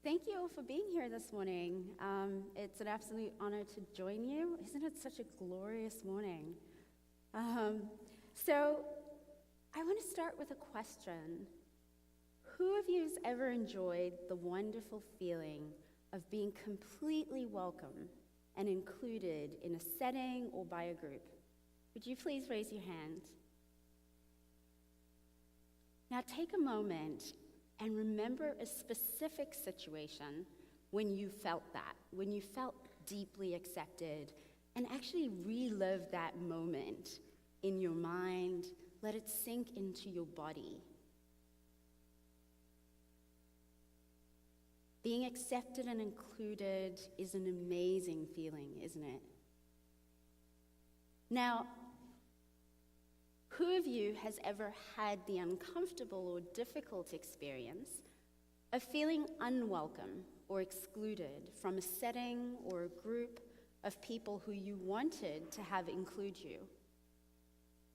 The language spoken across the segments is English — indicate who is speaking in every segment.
Speaker 1: Thank you all for being here this morning. It's an absolute honor to join you. Isn't it such a glorious morning? So I want to start with a question. Who of you has ever enjoyed the wonderful feeling of being completely welcome and included in a setting or by a group? Would you please raise your hand? Now take a moment and remember a specific situation when you felt that, when you felt deeply accepted, and actually relive that moment in your mind. Let it sink into your body. Being accepted and included is an amazing feeling, isn't it? Now, who of you has ever had the uncomfortable or difficult experience of feeling unwelcome or excluded from a setting or a group of people who you wanted to have include you?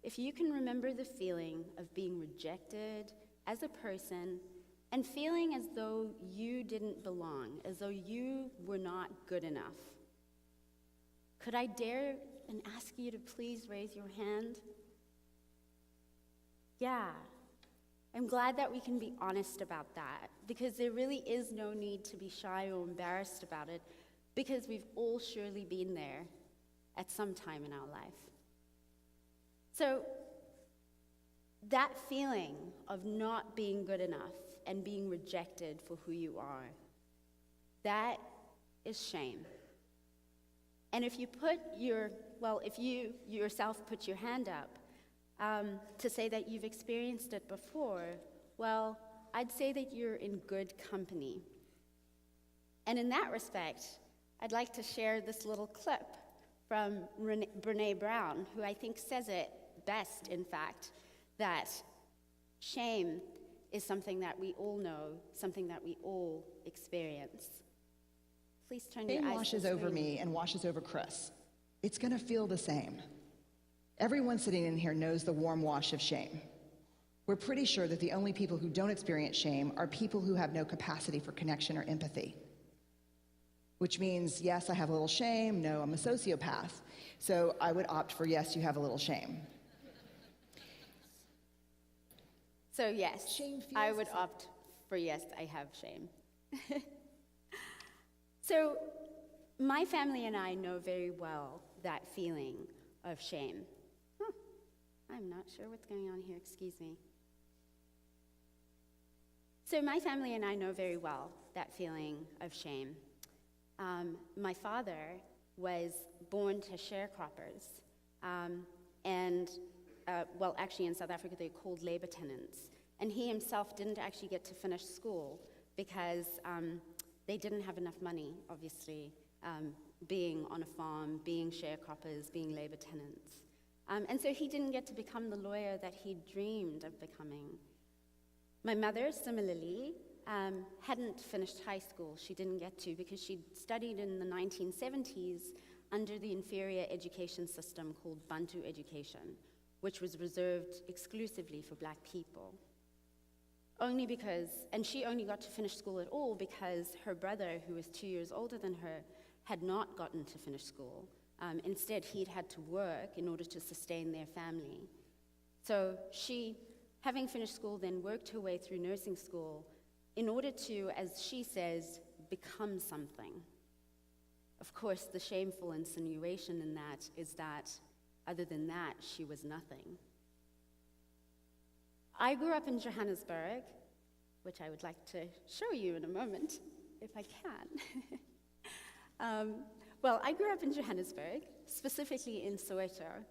Speaker 1: If you can remember the feeling of being rejected as a person and feeling as though you didn't belong, as though you were not good enough, could I dare and ask you to please raise your hand? Yeah, I'm glad that we can be honest about that, because there really is no need to be shy or embarrassed about it, because we've all surely been there at some time in our life. So that feeling of not being good enough and being rejected for who you are, that is shame. And if you yourself put your hand up, to say that you've experienced it before, well, I'd say that you're in good company. And in that respect, I'd like to share this little clip from Brené Brown, who I think says it best, in fact, that shame is something that we all know, something that we all experience. Please turn your eyes to the screen.
Speaker 2: Shame washes over me and washes over Chris. It's going to feel the same. Everyone sitting in here knows the warm wash of shame. We're pretty sure that the only people who don't experience shame are people who have no capacity for connection or empathy. Which means, yes, I have a little shame. No, I'm a sociopath. So I would opt for yes, you have a little shame.
Speaker 1: So yes, I would opt for yes, I have shame. So my family and I know very well that feeling of shame. I'm not sure what's going on here, excuse me. So my family and I know very well that feeling of shame. My father was born to sharecroppers, actually in South Africa they're called labor tenants. And he himself didn't actually get to finish school because they didn't have enough money, obviously, being on a farm, being sharecroppers, being labor tenants. And so he didn't get to become the lawyer that he dreamed of becoming. My mother, similarly, hadn't finished high school. She didn't get to because she'd studied in the 1970s under the inferior education system called Bantu education, which was reserved exclusively for black people. And she only got to finish school at all because her brother, who was 2 years older than her, had not gotten to finish school. Instead, he'd had to work in order to sustain their family. So she, having finished school, then worked her way through nursing school in order to, as she says, become something. Of course, the shameful insinuation in that is that, other than that, she was nothing. I grew up in Johannesburg, which I would like to show you in a moment, if I can. I grew up in Johannesburg, specifically in Soweto,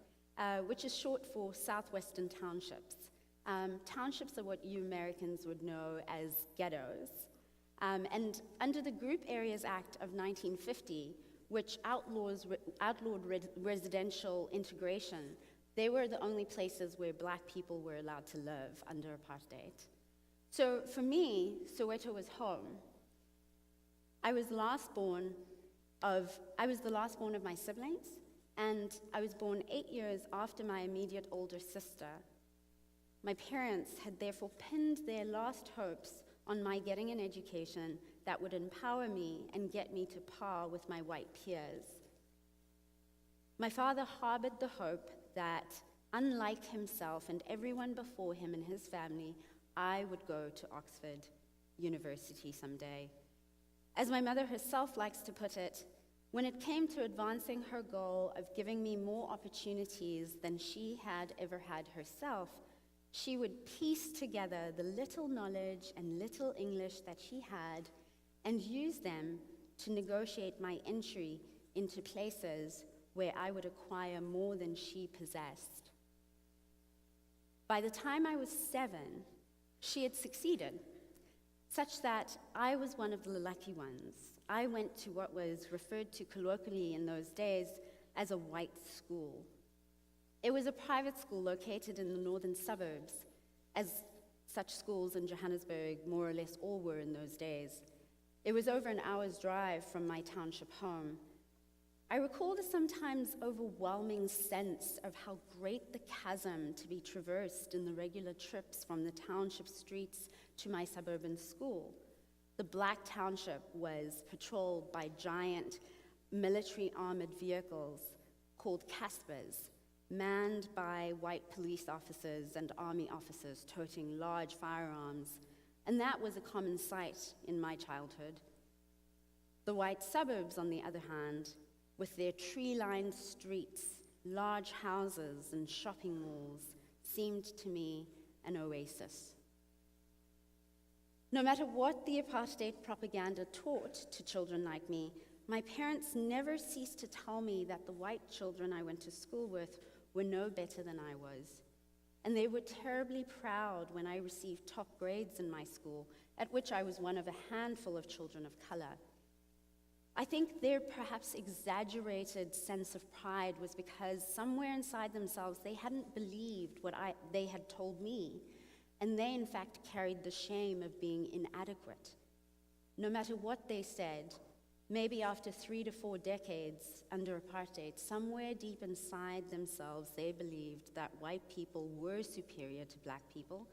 Speaker 1: which is short for Southwestern Townships. Townships are what you Americans would know as ghettos. And under the Group Areas Act of 1950, which outlawed residential integration, they were the only places where black people were allowed to live under apartheid. So for me, Soweto was home. I was the last born of my siblings, and I was born 8 years after my immediate older sister. My parents had therefore pinned their last hopes on my getting an education that would empower me and get me to par with my white peers. My father harbored the hope that, unlike himself and everyone before him and his family, I would go to Oxford University someday. As my mother herself likes to put it, when it came to advancing her goal of giving me more opportunities than she had ever had herself, she would piece together the little knowledge and little English that she had and use them to negotiate my entry into places where I would acquire more than she possessed. By the time I was 7, she had succeeded, such that I was one of the lucky ones. I went to what was referred to colloquially in those days as a white school. It was a private school located in the northern suburbs, as such schools in Johannesburg more or less all were in those days. It was over an hour's drive from my township home. I recall the sometimes overwhelming sense of how great the chasm to be traversed in the regular trips from the township streets to my suburban school. The Black Township was patrolled by giant military armored vehicles called Caspers, manned by white police officers and army officers toting large firearms, and that was a common sight in my childhood. The white suburbs, on the other hand, with their tree-lined streets, large houses, and shopping malls, seemed to me an oasis. No matter what the apartheid propaganda taught to children like me, my parents never ceased to tell me that the white children I went to school with were no better than I was. And they were terribly proud when I received top grades in my school, at which I was one of a handful of children of color. I think their perhaps exaggerated sense of pride was because somewhere inside themselves they hadn't believed what they had told me, and they in fact carried the shame of being inadequate. No matter what they said, maybe after 3 to 4 decades under apartheid, somewhere deep inside themselves they believed that white people were superior to black people,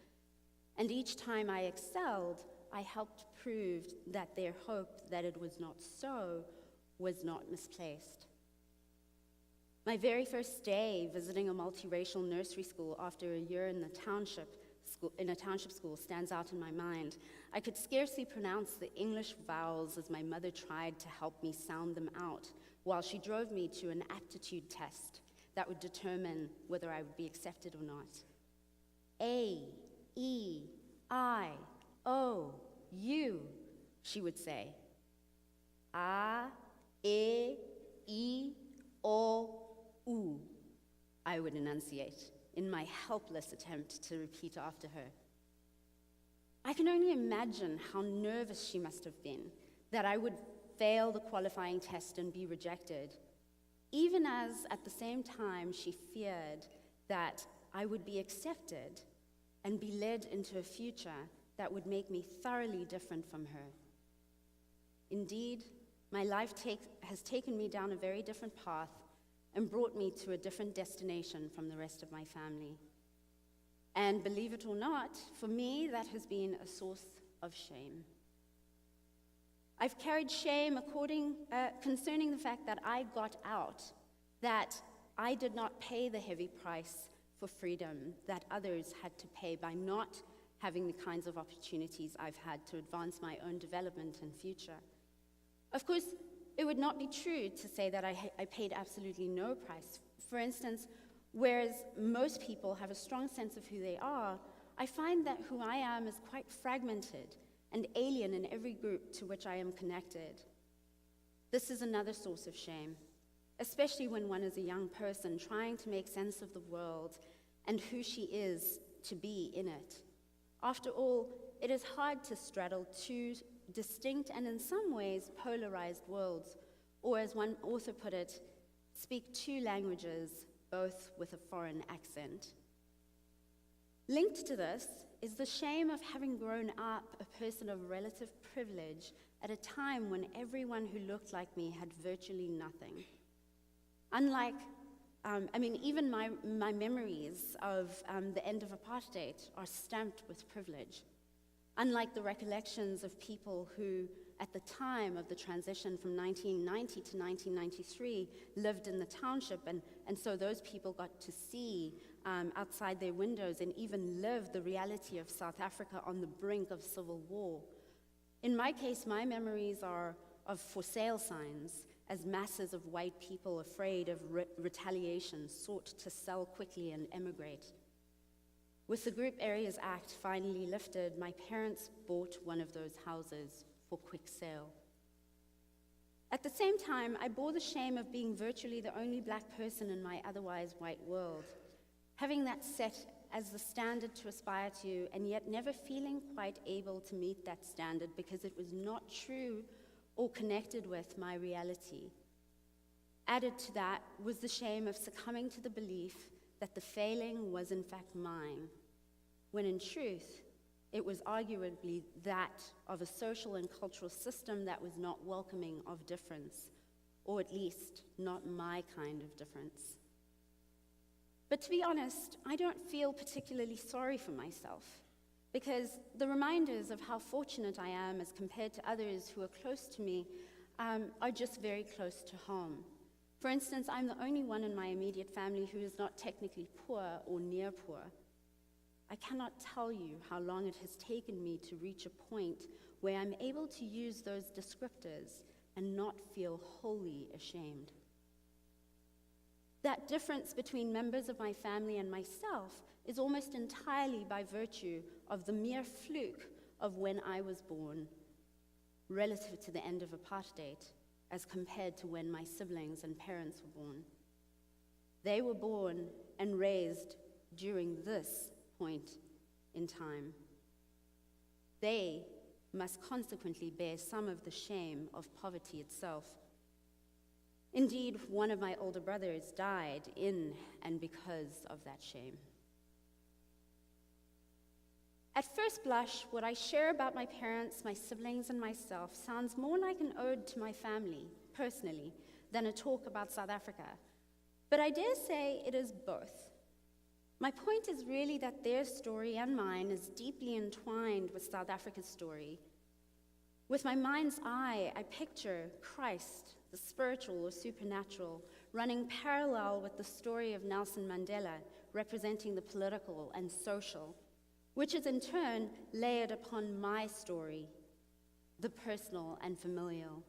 Speaker 1: and each time I excelled, I helped prove that their hope that it was not so was not misplaced. My very first day visiting a multiracial nursery school after a year in a township school stands out in my mind. I could scarcely pronounce the English vowels as my mother tried to help me sound them out while she drove me to an aptitude test that would determine whether I would be accepted or not. A, E, I, O, U, she would say. A, E, O, U, I would enunciate in my helpless attempt to repeat after her. I can only imagine how nervous she must have been that I would fail the qualifying test and be rejected, even as at the same time she feared that I would be accepted and be led into a future that would make me thoroughly different from her. Indeed, my life has taken me down a very different path and brought me to a different destination from the rest of my family. And believe it or not, for me, that has been a source of shame. I've carried shame concerning the fact that I got out, that I did not pay the heavy price for freedom that others had to pay by not having the kinds of opportunities I've had to advance my own development and future. Of course, it would not be true to say that I paid absolutely no price. For instance, whereas most people have a strong sense of who they are, I find that who I am is quite fragmented and alien in every group to which I am connected. This is another source of shame, especially when one is a young person trying to make sense of the world and who she is to be in it. After all, it is hard to straddle two distinct and in some ways polarized worlds, or as one author put it, speak two languages, both with a foreign accent. Linked to this is the shame of having grown up a person of relative privilege at a time when everyone who looked like me had virtually nothing. Even my memories of the end of apartheid are stamped with privilege. unlike the recollections of people who, at the time of the transition from 1990 to 1993, lived in the township, and so those people got to see outside their windows and even live the reality of South Africa on the brink of civil war. In my case, my memories are of for sale signs, as masses of white people afraid of retaliation sought to sell quickly and emigrate. With the Group Areas Act finally lifted, my parents bought one of those houses for quick sale. At the same time, I bore the shame of being virtually the only black person in my otherwise white world, having that set as the standard to aspire to, and yet never feeling quite able to meet that standard because it was not true or connected with my reality. Added to that was the shame of succumbing to the belief that the failing was in fact mine, when in truth, it was arguably that of a social and cultural system that was not welcoming of difference, or at least not my kind of difference. But to be honest, I don't feel particularly sorry for myself, because the reminders of how fortunate I am as compared to others who are close to me are just very close to home. For instance, I'm the only one in my immediate family who is not technically poor or near poor. I cannot tell you how long it has taken me to reach a point where I'm able to use those descriptors and not feel wholly ashamed. That difference between members of my family and myself is almost entirely by virtue of the mere fluke of when I was born, relative to the end of apartheid, as compared to when my siblings and parents were born. They were born and raised during this point in time. They must consequently bear some of the shame of poverty itself. Indeed, one of my older brothers died in and because of that shame. At first blush, what I share about my parents, my siblings, and myself sounds more like an ode to my family, personally, than a talk about South Africa. But I dare say it is both. My point is really that their story and mine is deeply entwined with South Africa's story. With my mind's eye, I picture Christ, the spiritual or supernatural, running parallel with the story of Nelson Mandela, representing the political and social, which is in turn layered upon my story, the personal and familial.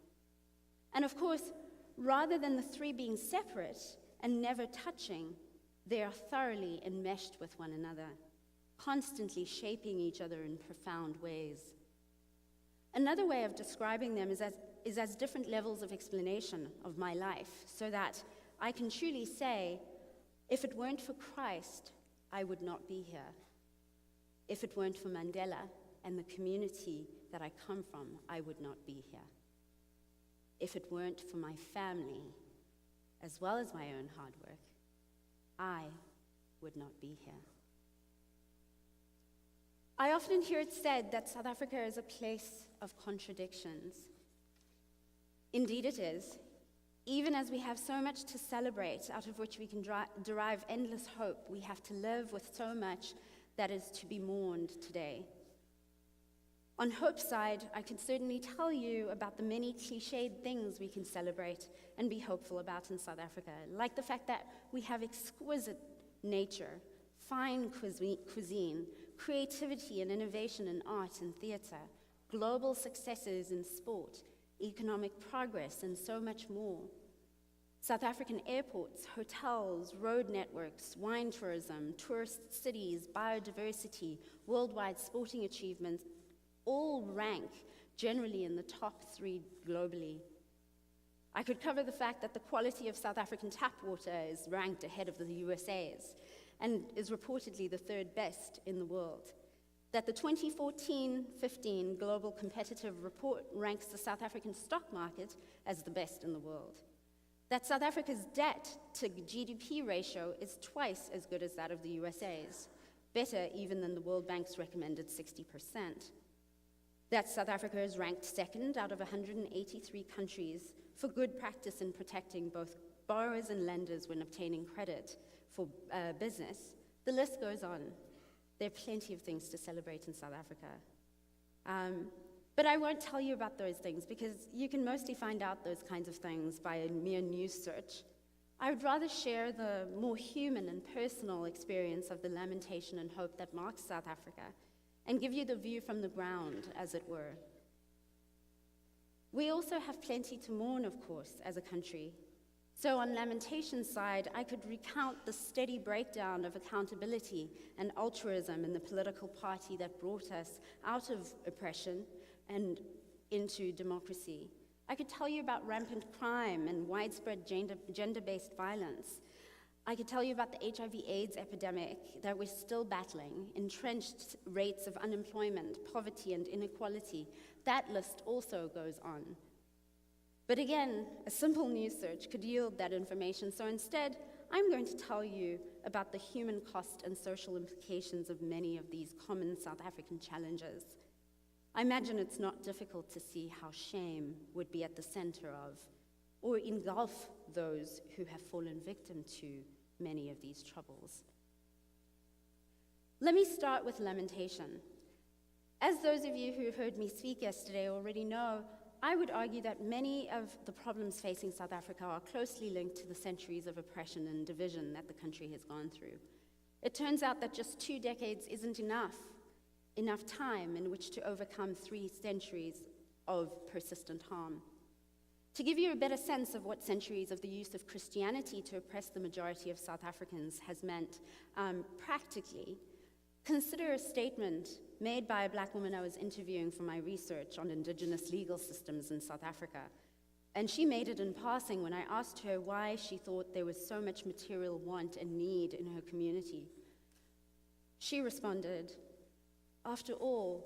Speaker 1: And of course, rather than the three being separate and never touching, they are thoroughly enmeshed with one another, constantly shaping each other in profound ways. Another way of describing them is as different levels of explanation of my life, so that I can truly say, if it weren't for Christ, I would not be here. If it weren't for Mandela and the community that I come from, I would not be here. If it weren't for my family, as well as my own hard work, I would not be here. I often hear it said that South Africa is a place of contradictions. Indeed it is. Even as we have so much to celebrate, out of which we can derive endless hope, we have to live with so much that is to be mourned today. On hope's side, I can certainly tell you about the many cliched things we can celebrate and be hopeful about in South Africa, like the fact that we have exquisite nature, fine cuisine, creativity and innovation in art and theater, global successes in sport, economic progress, and so much more. South African airports, hotels, road networks, wine tourism, tourist cities, biodiversity, worldwide sporting achievements, all rank generally in the top 3 globally. I could cover the fact that the quality of South African tap water is ranked ahead of the USA's and is reportedly the 3rd best in the world. That the 2014-15 Global Competitive Report ranks the South African stock market as the best in the world. That South Africa's debt to GDP ratio is twice as good as that of the USA's, better even than the World Bank's recommended 60%. That South Africa is ranked 2nd out of 183 countries for good practice in protecting both borrowers and lenders when obtaining credit for business. The list goes on. There are plenty of things to celebrate in South Africa. But I won't tell you about those things because you can mostly find out those kinds of things by a mere news search. I would rather share the more human and personal experience of the lamentation and hope that marks South Africa and give you the view from the ground, as it were. We also have plenty to mourn, of course, as a country. So on Lamentation's side, I could recount the steady breakdown of accountability and altruism in the political party that brought us out of oppression and into democracy. I could tell you about rampant crime and widespread gender-based violence. I could tell you about the HIV/AIDS epidemic that we're still battling, entrenched rates of unemployment, poverty, and inequality. That list also goes on. But again, a simple news search could yield that information, so instead, I'm going to tell you about the human cost and social implications of many of these common South African challenges. I imagine it's not difficult to see how shame would be at the center of, or engulf those who have fallen victim to many of these troubles. Let me start with lamentation. As those of you who heard me speak yesterday already know, I would argue that many of the problems facing South Africa are closely linked to the centuries of oppression and division that the country has gone through. It turns out that just 2 decades isn't enough time in which to overcome 3 centuries of persistent harm. To give you a better sense of what centuries of the use of Christianity to oppress the majority of South Africans has meant practically, consider a statement made by a Black woman I was interviewing for my research on indigenous legal systems in South Africa. And she made it in passing when I asked her why she thought there was so much material want and need in her community. She responded, "After all,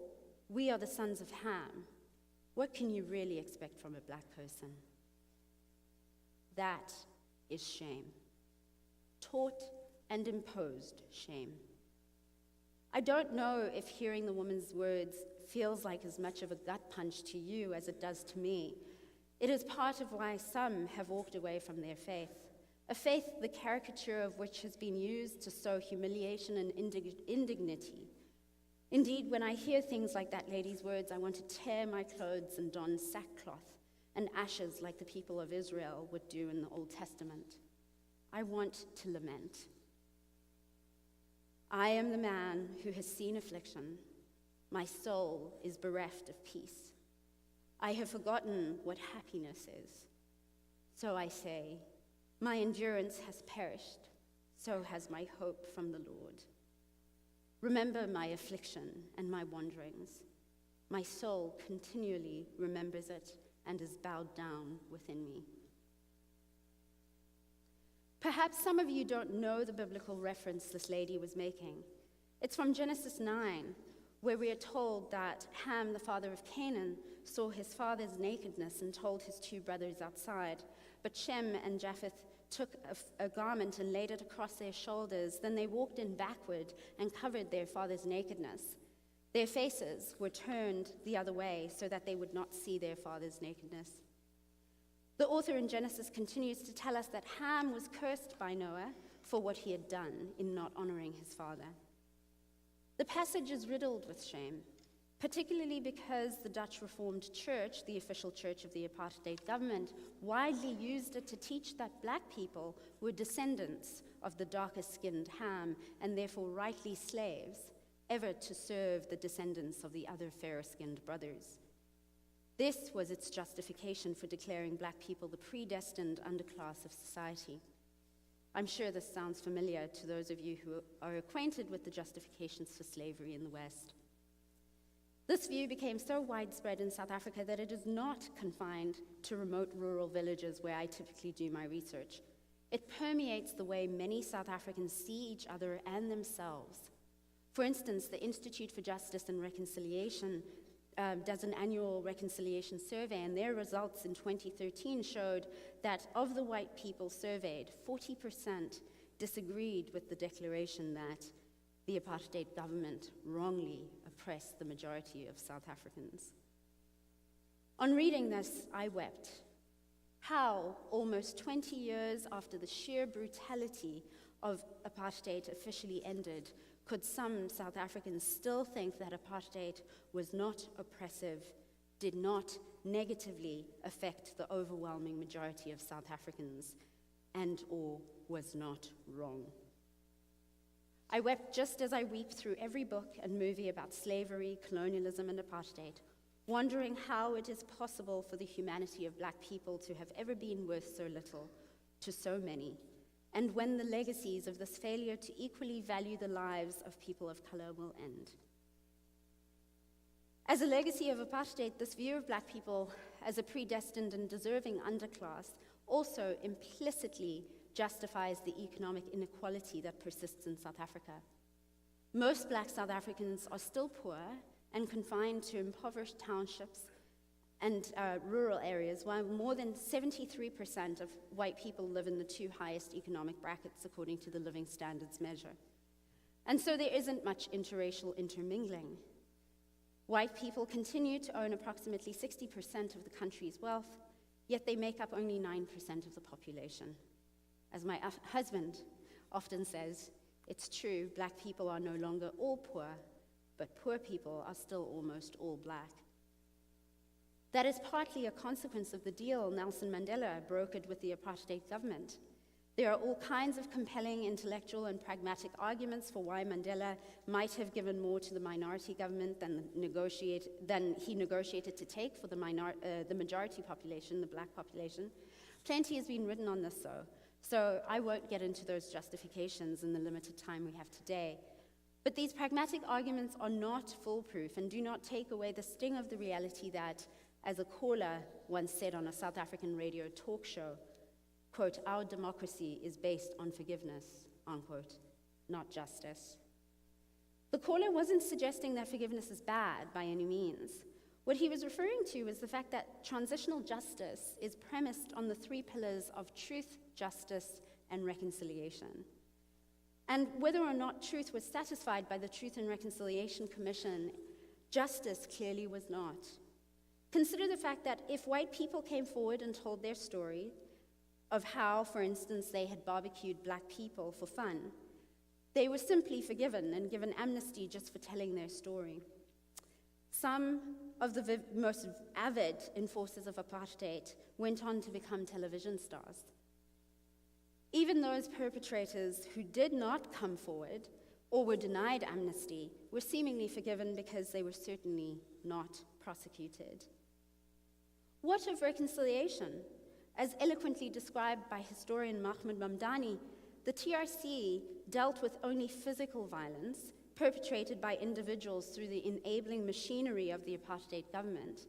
Speaker 1: we are the sons of Ham. What can you really expect from a Black person?" That is shame. Taught and imposed shame. I don't know if hearing the woman's words feels like as much of a gut punch to you as it does to me. It is part of why some have walked away from their faith, a faith the caricature of which has been used to sow humiliation and indignity. Indeed, when I hear things like that lady's words, I want to tear my clothes and don sackcloth and ashes like the people of Israel would do in the Old Testament. I want to lament. I am the man who has seen affliction. My soul is bereft of peace. I have forgotten what happiness is. So I say, my endurance has perished, so has my hope from the Lord. Remember my affliction and my wanderings. My soul continually remembers it and is bowed down within me. Perhaps some of you don't know the biblical reference this lady was making. It's from Genesis 9, where we are told that Ham, the father of Canaan, saw his father's nakedness and told his 2 brothers outside. But Shem and Japheth took a garment and laid it across their shoulders. Then they walked in backward and covered their father's nakedness. Their faces were turned the other way so that they would not see their father's nakedness. The author in Genesis continues to tell us that Ham was cursed by Noah for what he had done in not honoring his father. The passage is riddled with shame, particularly because the Dutch Reformed Church, the official church of the apartheid government, widely used it to teach that Black people were descendants of the darker-skinned Ham and therefore rightly slaves, ever to serve the descendants of the other fairer-skinned brothers. This was its justification for declaring Black people the predestined underclass of society. I'm sure this sounds familiar to those of you who are acquainted with the justifications for slavery in the West. This view became so widespread in South Africa that it is not confined to remote rural villages where I typically do my research. It permeates the way many South Africans see each other and themselves. For instance, the Institute for Justice and Reconciliation does an annual reconciliation survey, and their results in 2013 showed that of the white people surveyed, 40% disagreed with the declaration that the apartheid government wrongly oppressed the majority of South Africans. On reading this, I wept. How, almost 20 years after the sheer brutality of apartheid officially ended, could some South Africans still think that apartheid was not oppressive, did not negatively affect the overwhelming majority of South Africans, and/or was not wrong? I wept just as I weep through every book and movie about slavery, colonialism, and apartheid, wondering how it is possible for the humanity of Black people to have ever been worth so little to so many, and when the legacies of this failure to equally value the lives of people of color will end. As a legacy of apartheid, this view of Black people as a predestined and deserving underclass also implicitly justifies the economic inequality that persists in South Africa. Most Black South Africans are still poor and confined to impoverished townships and rural areas, while more than 73% of white people live in the two highest economic brackets according to the Living Standards measure. And so there isn't much interracial intermingling. White people continue to own approximately 60% of the country's wealth, yet they make up only 9% of the population. As my husband often says, it's true, Black people are no longer all poor, but poor people are still almost all Black. That is partly a consequence of the deal Nelson Mandela brokered with the apartheid government. There are all kinds of compelling intellectual and pragmatic arguments for why Mandela might have given more to the minority government than he negotiated to take for the majority population, the Black population. Plenty has been written on this, so I won't get into those justifications in the limited time we have today. But these pragmatic arguments are not foolproof and do not take away the sting of the reality that, as a caller once said on a South African radio talk show, quote, our democracy is based on forgiveness, unquote, not justice. The caller wasn't suggesting that forgiveness is bad by any means. What he was referring to was the fact that transitional justice is premised on the three pillars of truth, justice, and reconciliation. And whether or not truth was satisfied by the Truth and Reconciliation Commission, justice clearly was not. Consider the fact that if white people came forward and told their story of how, for instance, they had barbecued Black people for fun, they were simply forgiven and given amnesty just for telling their story. Some of the most avid enforcers of apartheid went on to become television stars. Even those perpetrators who did not come forward or were denied amnesty were seemingly forgiven because they were certainly not prosecuted. What of reconciliation? As eloquently described by historian Mahmoud Mamdani, the TRC dealt with only physical violence perpetrated by individuals through the enabling machinery of the apartheid government.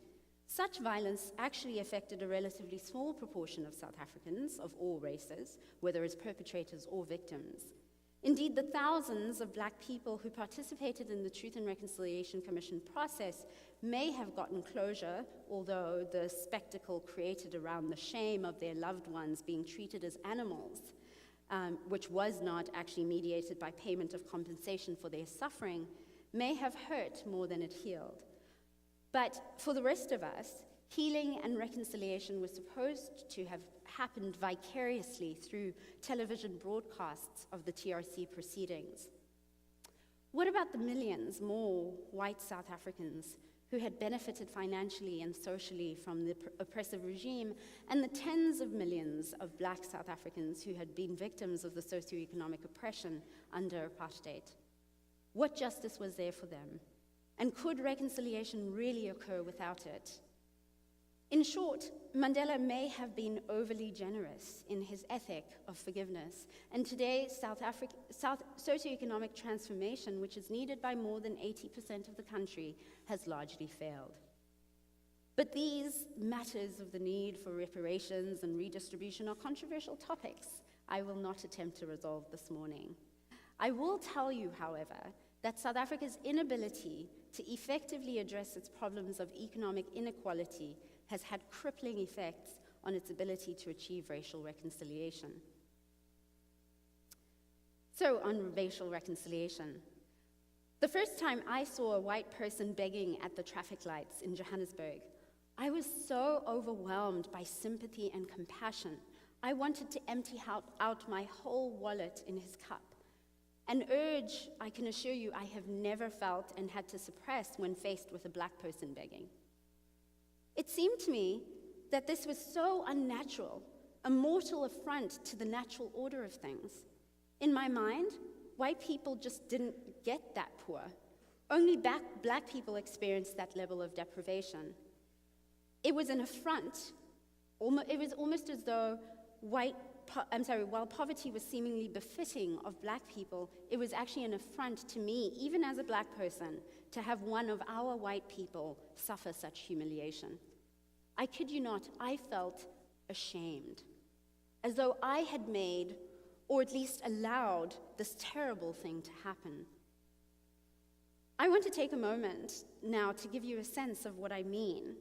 Speaker 1: Such violence actually affected a relatively small proportion of South Africans of all races, whether as perpetrators or victims. Indeed, the thousands of Black people who participated in the Truth and Reconciliation Commission process may have gotten closure, although the spectacle created around the shame of their loved ones being treated as animals, which was not actually mediated by payment of compensation for their suffering, may have hurt more than it healed. But for the rest of us, healing and reconciliation was supposed to have happened vicariously through television broadcasts of the TRC proceedings. What about the millions more white South Africans who had benefited financially and socially from the oppressive regime, and the tens of millions of Black South Africans who had been victims of the socioeconomic oppression under apartheid? What justice was there for them? And could reconciliation really occur without it? In short, Mandela may have been overly generous in his ethic of forgiveness, and today's socioeconomic transformation, which is needed by more than 80% of the country, has largely failed. But these matters of the need for reparations and redistribution are controversial topics I will not attempt to resolve this morning. I will tell you, however, that South Africa's inability to effectively address its problems of economic inequality has had crippling effects on its ability to achieve racial reconciliation. So, on racial reconciliation, the first time I saw a white person begging at the traffic lights in Johannesburg, I was so overwhelmed by sympathy and compassion. I wanted to empty out my whole wallet in his cup. An urge, I can assure you, I have never felt and had to suppress when faced with a black person begging. It seemed to me that this was so unnatural, a mortal affront to the natural order of things. In my mind, white people just didn't get that poor. Only black people experienced that level of deprivation. It was an affront. It was almost as though while poverty was seemingly befitting of black people, it was actually an affront to me, even as a black person, to have one of our white people suffer such humiliation. I kid you not, I felt ashamed, as though I had made, or at least allowed, this terrible thing to happen. I want to take a moment now to give you a sense of what I mean.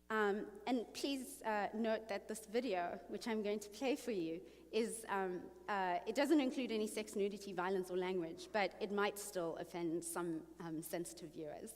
Speaker 1: And please note that this video, which I'm going to play for you, it doesn't include any sex, nudity, violence, or language, but it might still offend some sensitive viewers.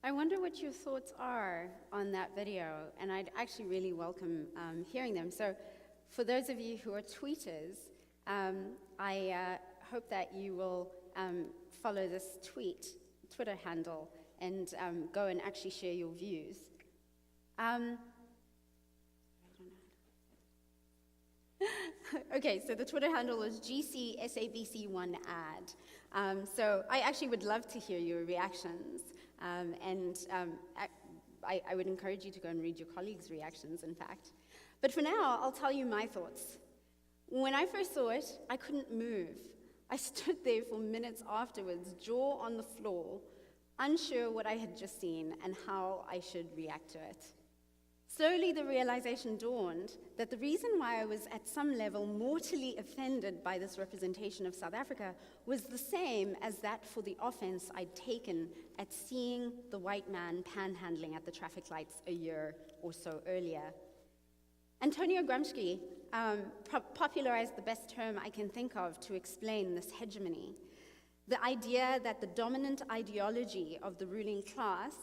Speaker 1: I wonder what your thoughts are on that video, and I'd actually really welcome hearing them. So for those of you who are tweeters, I hope that you will follow this Twitter handle, and go and actually share your views. Okay, so the Twitter handle is GCSABC1ad. So I actually would love to hear your reactions. I would encourage you to go and read your colleagues' reactions, in fact. But for now, I'll tell you my thoughts. When I first saw it, I couldn't move. I stood there for minutes afterwards, jaw on the floor, unsure what I had just seen and how I should react to it. Slowly, the realization dawned that the reason why I was at some level mortally offended by this representation of South Africa was the same as that for the offense I'd taken at seeing the white man panhandling at the traffic lights a year or so earlier. Antonio Gramsci popularized the best term I can think of to explain this hegemony, the idea that the dominant ideology of the ruling class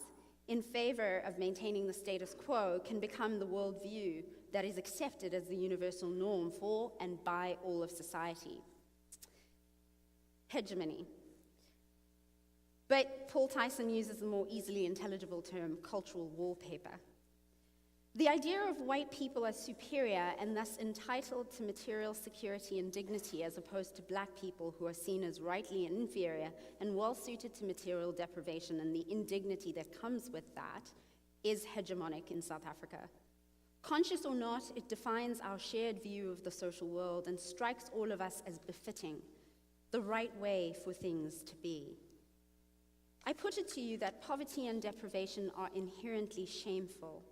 Speaker 1: in favor of maintaining the status quo can become the worldview that is accepted as the universal norm for and by all of society. Hegemony. But Paul Tyson uses the more easily intelligible term cultural wallpaper. The idea of white people as superior and thus entitled to material security and dignity as opposed to black people who are seen as rightly inferior and well-suited to material deprivation and the indignity that comes with that is hegemonic in South Africa. Conscious or not, it defines our shared view of the social world and strikes all of us as befitting, the right way for things to be. I put it to you that poverty and deprivation are inherently shameful.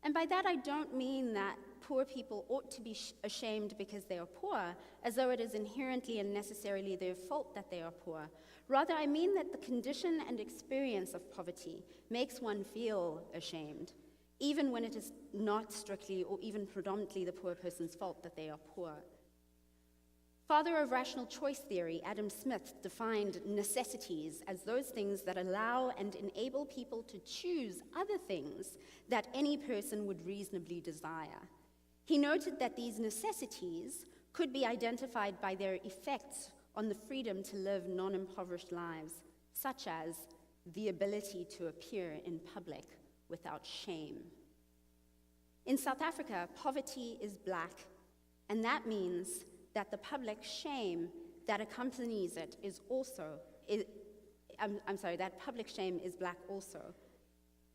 Speaker 1: And by that I don't mean that poor people ought to be ashamed because they are poor, as though it is inherently and necessarily their fault that they are poor. Rather, I mean that the condition and experience of poverty makes one feel ashamed, even when it is not strictly or even predominantly the poor person's fault that they are poor. Father of rational choice theory, Adam Smith, defined necessities as those things that allow and enable people to choose other things that any person would reasonably desire. He noted that these necessities could be identified by their effects on the freedom to live non-impoverished lives, such as the ability to appear in public without shame. In South Africa, poverty is black, and that means that the public shame that accompanies it is also, that public shame is black also.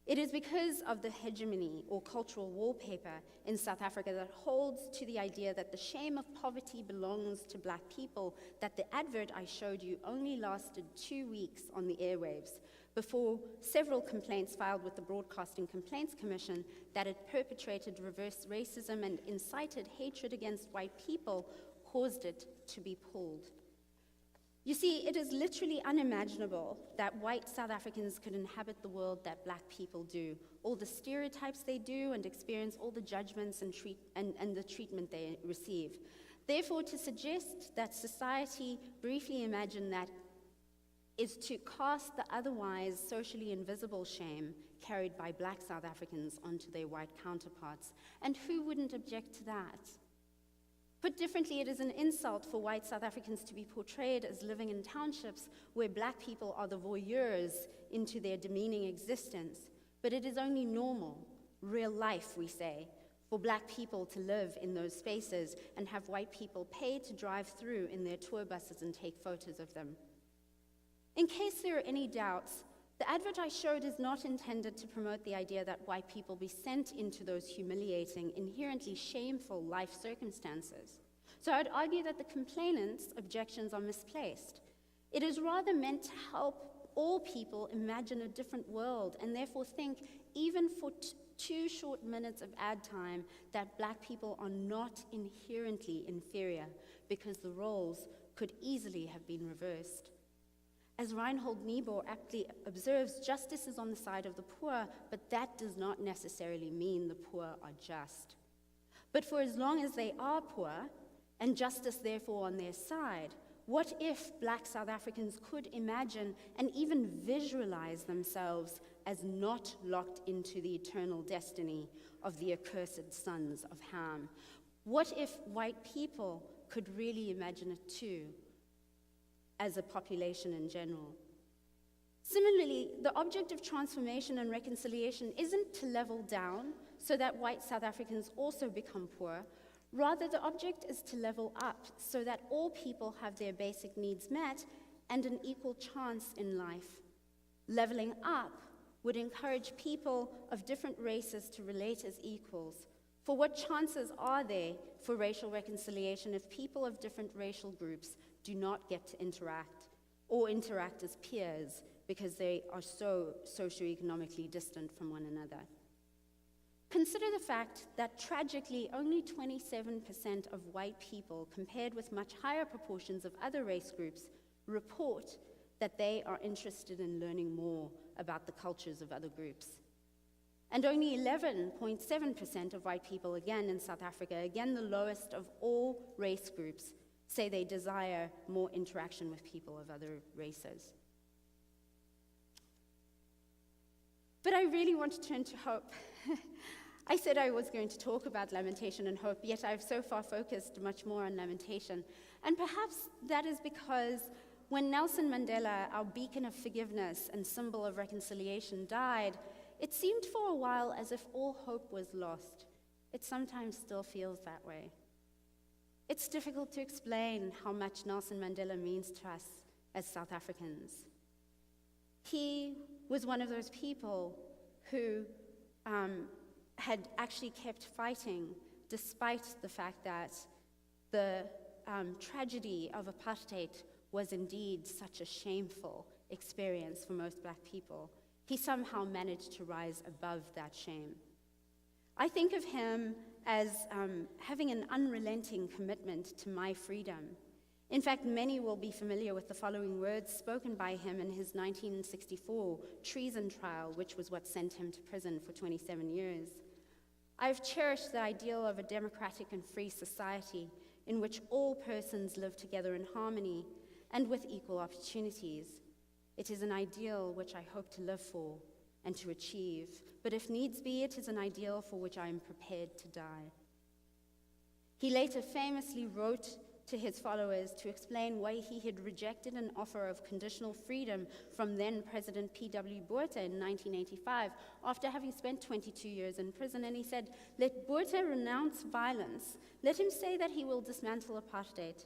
Speaker 1: It is because of the hegemony or cultural wallpaper in South Africa that holds to the idea that the shame of poverty belongs to black people that the advert I showed you only lasted 2 weeks on the airwaves before several complaints filed with the Broadcasting Complaints Commission that it perpetrated reverse racism and incited hatred against white people caused it to be pulled. You see, it is literally unimaginable that white South Africans could inhabit the world that black people do, all the stereotypes they do and experience all the judgments and the treatment they receive. Therefore, to suggest that society briefly imagined that is to cast the otherwise socially invisible shame carried by black South Africans onto their white counterparts. And who wouldn't object to that? Put differently, it is an insult for white South Africans to be portrayed as living in townships where black people are the voyeurs into their demeaning existence. But it is only normal, real life, we say, for black people to live in those spaces and have white people pay to drive through in their tour buses and take photos of them. In case there are any doubts, the advert I showed is not intended to promote the idea that white people be sent into those humiliating, inherently shameful life circumstances. So I'd argue that the complainant's objections are misplaced. It is rather meant to help all people imagine a different world and therefore think, even for 2 short minutes of ad time, that black people are not inherently inferior because the roles could easily have been reversed. As Reinhold Niebuhr aptly observes, justice is on the side of the poor, but that does not necessarily mean the poor are just. But for as long as they are poor, and justice therefore on their side, what if black South Africans could imagine and even visualize themselves as not locked into the eternal destiny of the accursed sons of Ham? What if white people could really imagine it too, as a population in general? Similarly, the object of transformation and reconciliation isn't to level down so that white South Africans also become poor. Rather, the object is to level up so that all people have their basic needs met and an equal chance in life. Leveling up would encourage people of different races to relate as equals. For what chances are there for racial reconciliation if people of different racial groups do not get to interact, or interact as peers because they are so socioeconomically distant from one another? Consider the fact that tragically only 27% of white people, compared with much higher proportions of other race groups, report that they are interested in learning more about the cultures of other groups. And only 11.7% of white people, again in South Africa, again the lowest of all race groups, say they desire more interaction with people of other races. But I really want to turn to hope. I said I was going to talk about lamentation and hope, yet I've so far focused much more on lamentation. And perhaps that is because when Nelson Mandela, our beacon of forgiveness and symbol of reconciliation, died, it seemed for a while as if all hope was lost. It sometimes still feels that way. It's difficult to explain how much Nelson Mandela means to us as South Africans. He was one of those people who had actually kept fighting despite the fact that the tragedy of apartheid was indeed such a shameful experience for most black people. He somehow managed to rise above that shame. I think of him as having an unrelenting commitment to my freedom. In fact, many will be familiar with the following words spoken by him in his 1964 treason trial, which was what sent him to prison for 27 years. I've cherished the ideal of a democratic and free society in which all persons live together in harmony and with equal opportunities. It is an ideal which I hope to live for and to achieve, but if needs be, it is an ideal for which I am prepared to die. He later famously wrote to his followers to explain why he had rejected an offer of conditional freedom from then-President P.W. Botha in 1985 after having spent 22 years in prison, and he said, "Let Botha renounce violence. Let him say that he will dismantle apartheid.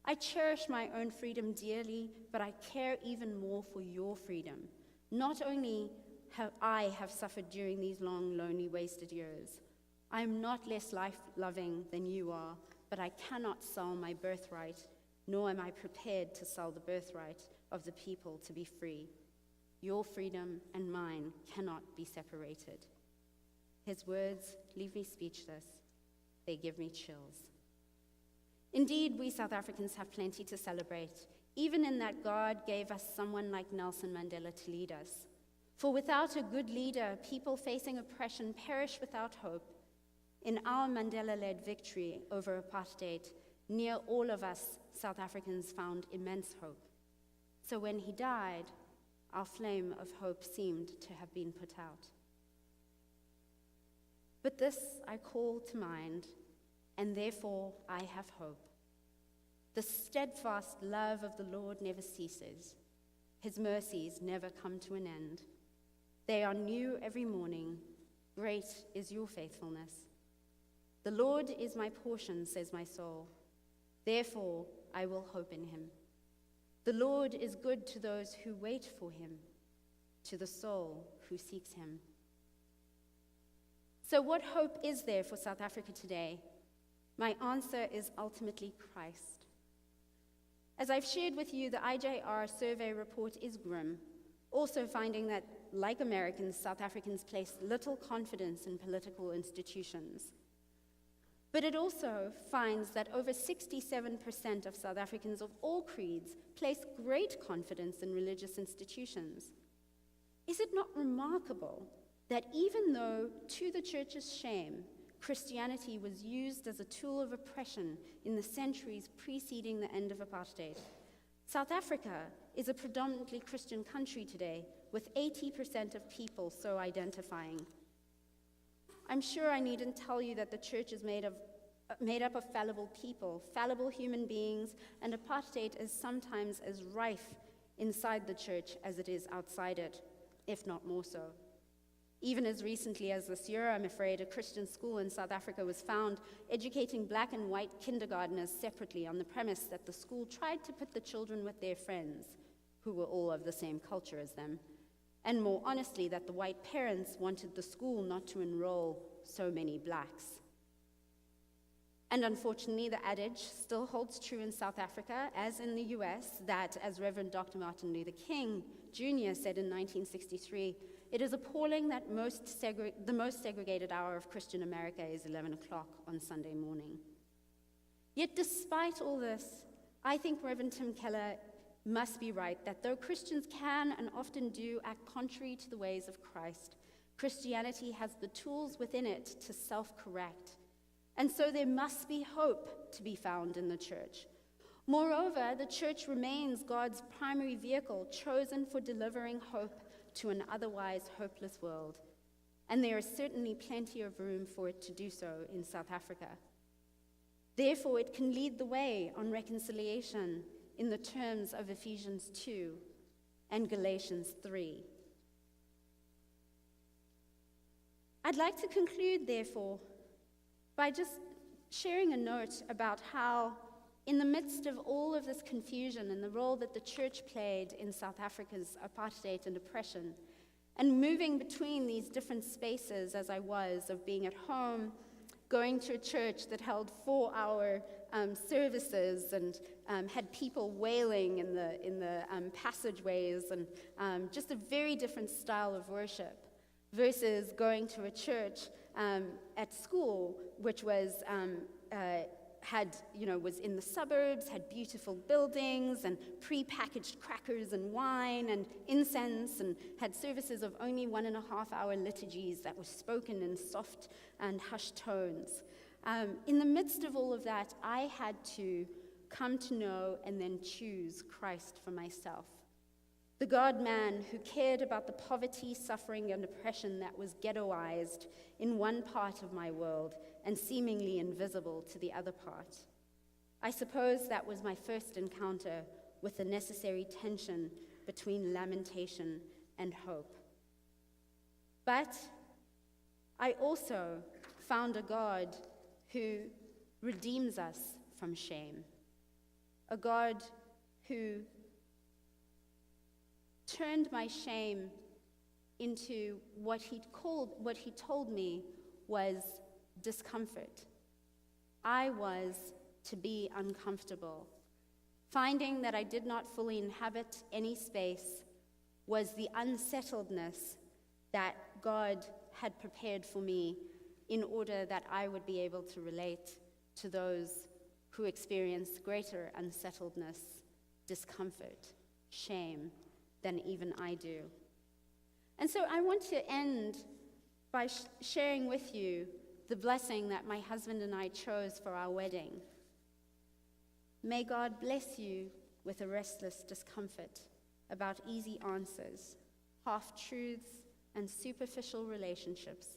Speaker 1: I cherish my own freedom dearly, but I care even more for your freedom. Not only have I suffered during these long, lonely, wasted years, I am not less life-loving than you are, but I cannot sell my birthright, nor am I prepared to sell the birthright of the people to be free. Your freedom and mine cannot be separated." His words leave me speechless. They give me chills. Indeed, we South Africans have plenty to celebrate, even in that God gave us someone like Nelson Mandela to lead us. For without a good leader, people facing oppression perish without hope. In our Mandela-led victory over apartheid, near all of us South Africans found immense hope. So when he died, our flame of hope seemed to have been put out. But this I call to mind, and therefore I have hope. The steadfast love of the Lord never ceases. His mercies never come to an end. They are new every morning. Great is your faithfulness. The Lord is my portion, says my soul. Therefore, I will hope in him. The Lord is good to those who wait for him, to the soul who seeks him. So what hope is there for South Africa today? My answer is ultimately Christ. As I've shared with you, the IJR survey report is grim, also finding that, like Americans, South Africans place little confidence in political institutions. But it also finds that over 67% of South Africans of all creeds place great confidence in religious institutions. Is it not remarkable that even though, to the church's shame, Christianity was used as a tool of oppression in the centuries preceding the end of apartheid, South Africa is a predominantly Christian country today, with 80% of people so identifying? I'm sure I needn't tell you that the church is made up of fallible people, fallible human beings, and apartheid is sometimes as rife inside the church as it is outside it, if not more so. Even as recently as this year, I'm afraid, a Christian school in South Africa was found educating black and white kindergartners separately on the premise that the school tried to put the children with their friends, who were all of the same culture as them, and more honestly, that the white parents wanted the school not to enroll so many blacks. And unfortunately, the adage still holds true in South Africa, as in the US, that, as Reverend Dr. Martin Luther King Jr. said in 1963, it is appalling that the most segregated hour of Christian America is 11 o'clock on Sunday morning. Yet despite all this, I think Reverend Tim Keller must be right that though Christians can and often do act contrary to the ways of Christ, Christianity has the tools within it to self-correct. And so there must be hope to be found in the church. Moreover, the church remains God's primary vehicle, chosen for delivering hope to an otherwise hopeless world. And there is certainly plenty of room for it to do so in South Africa. Therefore, it can lead the way on reconciliation in the terms of Ephesians 2 and Galatians 3. I'd like to conclude, therefore, by just sharing a note about how, in the midst of all of this confusion and the role that the church played in South Africa's apartheid and oppression, And moving between these different spaces as I was, of being at home, going to a church that held 4-hour services and had people wailing in the passageways, and just a very different style of worship, versus going to a church at school, which was was in the suburbs, had beautiful buildings and pre-packaged crackers and wine and incense, and had services of only 1.5-hour liturgies that were spoken in soft and hushed tones. In the midst of all of that, I had to come to know and then choose Christ for myself. The God-man who cared about the poverty, suffering, and oppression that was ghettoized in one part of my world and seemingly invisible to the other part. I suppose that was my first encounter with the necessary tension between lamentation and hope. But I also found a God who redeems us from shame, a God who turned my shame into what he told me was discomfort. I was to be uncomfortable. Finding that I did not fully inhabit any space was the unsettledness that God had prepared for me in order that I would be able to relate to those who experience greater unsettledness, discomfort, shame than even I do. And so I want to end by sharing with you the blessing that my husband and I chose for our wedding. May God bless you with a restless discomfort about easy answers, half-truths, and superficial relationships,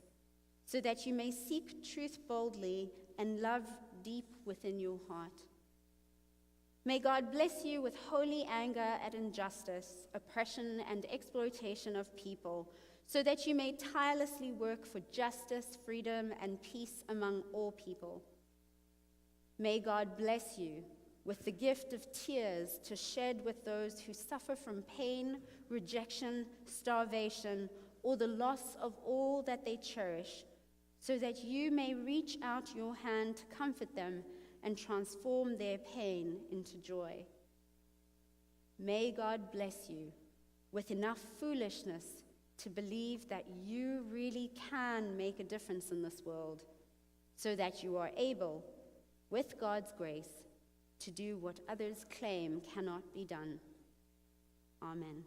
Speaker 1: so that you may seek truth boldly and love deep within your heart. May God bless you with holy anger at injustice, oppression, and exploitation of people, so that you may tirelessly work for justice, freedom, and peace among all people. May God bless you with the gift of tears to shed with those who suffer from pain, rejection, starvation, or the loss of all that they cherish, so that you may reach out your hand to comfort them and transform their pain into joy. May God bless you with enough foolishness to believe that you really can make a difference in this world, so that you are able, with God's grace, to do what others claim cannot be done. Amen.